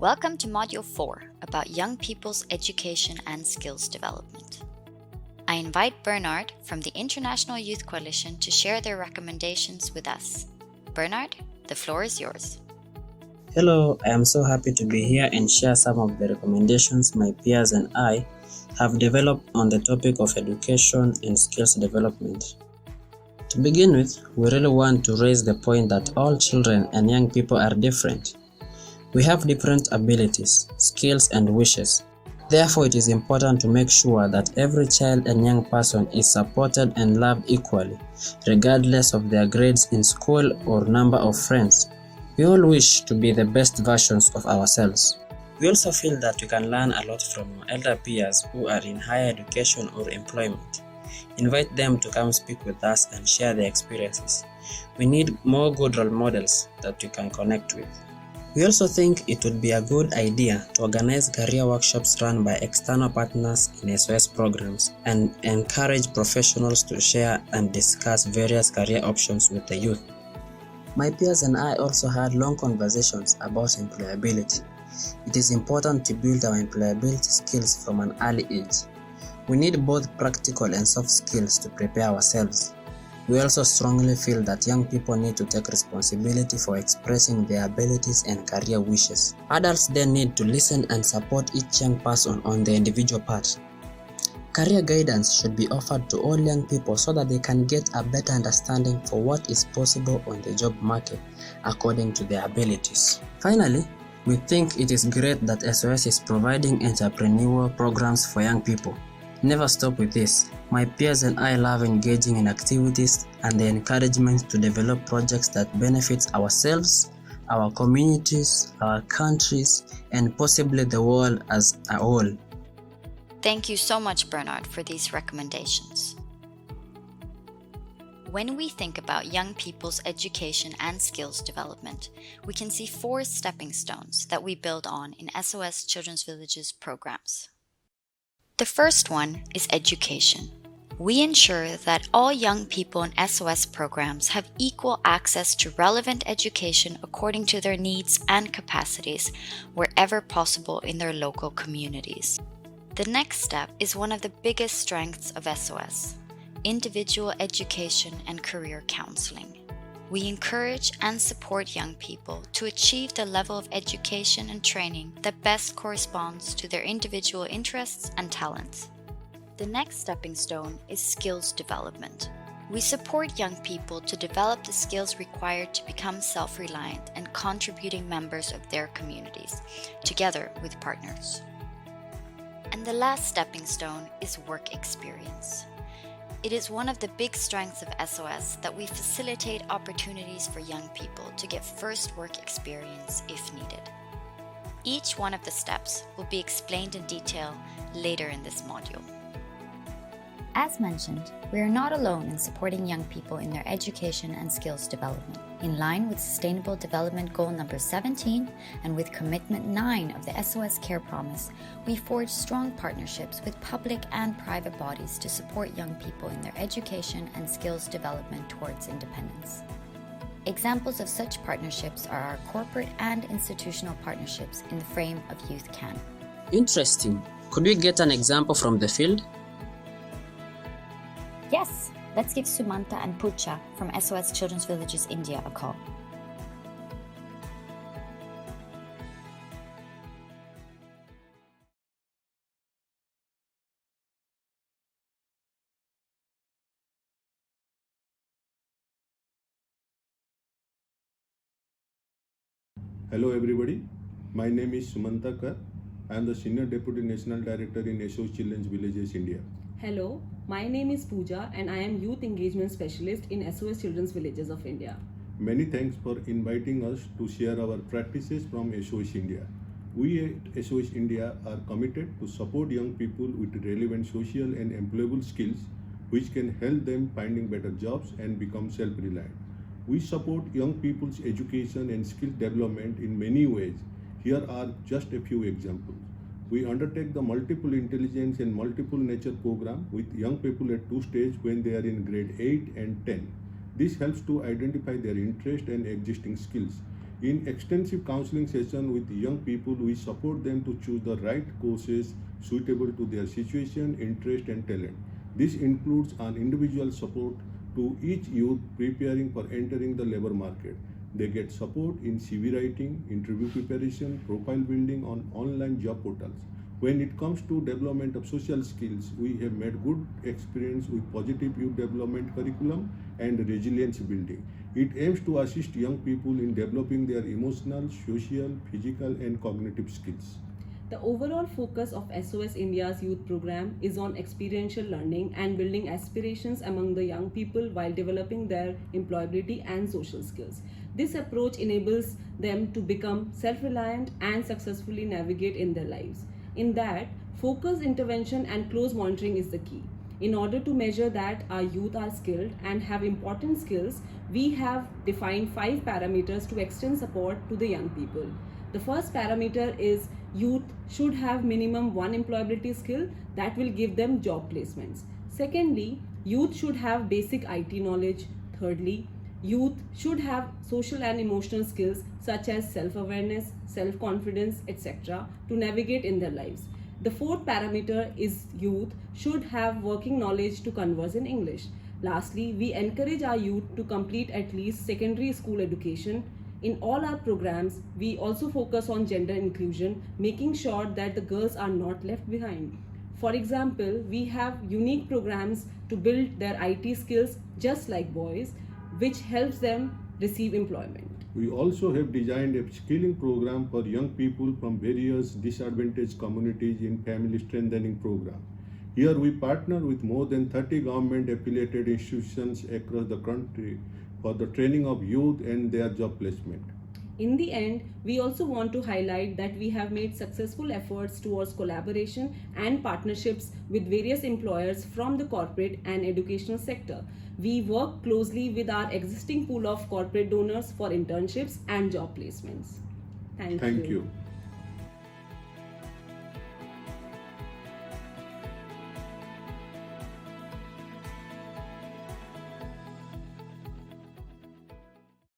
Welcome to Module 4 about young people's education and skills development. I invite Bernard from the International Youth Coalition to share their recommendations with us. Bernard, the floor is yours. Hello, I am so happy to be here and share some of the recommendations my peers and I have developed on the topic of education and skills development. To begin with, we really want to raise the point that all children and young people are different. We have different abilities, skills, and wishes. Therefore, it is important to make sure that every child and young person is supported and loved equally, regardless of their grades in school or number of friends. We all wish to be the best versions of ourselves. We also feel that we can learn a lot from our elder peers who are in higher education or employment. Invite them to come speak with us and share their experiences. We need more good role models that we can connect with. We also think it would be a good idea to organize career workshops run by external partners in SOS programs and encourage professionals to share and discuss various career options with the youth. My peers and I also had long conversations about employability. It is important to build our employability skills from an early age. We need both practical and soft skills to prepare ourselves. We also strongly feel that young people need to take responsibility for expressing their abilities and career wishes. Adults then need to listen and support each young person on the individual part. Career guidance should be offered to all young people so that they can get a better understanding for what is possible on the job market according to their abilities. Finally, we think it is great that SOS is providing entrepreneurial programs for young people. Never stop with this. My peers and I love engaging in activities and the encouragement to develop projects that benefit ourselves, our communities, our countries, and possibly the world as a whole. Thank you so much, Bernard, for these recommendations. When we think about young people's education and skills development, we can see 4 stepping stones that we build on in SOS Children's Villages programs. The first one is education. We ensure that all young people in SOS programs have equal access to relevant education according to their needs and capacities wherever possible in their local communities. The next step is one of the biggest strengths of SOS, individual education and career counseling. We encourage and support young people to achieve the level of education and training that best corresponds to their individual interests and talents. The next stepping stone is skills development. We support young people to develop the skills required to become self-reliant and contributing members of their communities, together with partners. And the last stepping stone is work experience. It is one of the big strengths of SOS that we facilitate opportunities for young people to get first work experience if needed. Each one of the steps will be explained in detail later in this module. As mentioned, we are not alone in supporting young people in their education and skills development. In line with Sustainable Development Goal number 17 and with Commitment 9 of the SOS Care Promise, we forge strong partnerships with public and private bodies to support young people in their education and skills development towards independence. Examples of such partnerships are our corporate and institutional partnerships in the frame of Youth Can. Interesting. Could we get an example from the field? Yes, let's give Sumanta and Pooja from SOS Children's Villages India a call. Hello everybody, my name is Sumanta Kar. I am the Senior Deputy National Director in SOS Children's Villages India. Hello, my name is Pooja and I am Youth Engagement Specialist in SOS Children's Villages of India. Many thanks for inviting us to share our practices from SOS India. We at SOS India are committed to support young people with relevant social and employable skills which can help them finding better jobs and become self-reliant. We support young people's education and skill development in many ways. Here are just a few examples. We undertake the multiple intelligence and multiple nature program with young people at 2 stages when they are in grade 8 and 10. This helps to identify their interest and existing skills. In extensive counseling sessions with young people, we support them to choose the right courses suitable to their situation, interest, and talent. This includes an individual support to each youth preparing for entering the labor market. They get support in CV writing, interview preparation, profile building on online job portals. When it comes to development of social skills, we have made good experience with positive youth development curriculum and resilience building. It aims to assist young people in developing their emotional, social, physical, and cognitive skills. The overall focus of SOS India's youth program is on experiential learning and building aspirations among the young people while developing their employability and social skills. This approach enables them to become self-reliant and successfully navigate in their lives. In that, focused intervention and close monitoring is the key. In order to measure that our youth are skilled and have important skills, we have defined 5 parameters to extend support to the young people. The first parameter is youth should have minimum 1 employability skill that will give them job placements. Secondly, youth should have basic IT knowledge. Thirdly, youth should have social and emotional skills such as self-awareness, self-confidence, etc. to navigate in their lives. The fourth parameter is youth should have working knowledge to converse in English. Lastly, we encourage our youth to complete at least secondary school education. In all our programs, we also focus on gender inclusion, making sure that the girls are not left behind. For example, we have unique programs to build their IT skills just like boys, which helps them receive employment. We also have designed a skilling program for young people from various disadvantaged communities in family strengthening program. Here we partner with more than 30 government affiliated institutions across the country for the training of youth and their job placement. In the end, we also want to highlight that we have made successful efforts towards collaboration and partnerships with various employers from the corporate and educational sector. We work closely with our existing pool of corporate donors for internships and job placements. Thank Thank you. you.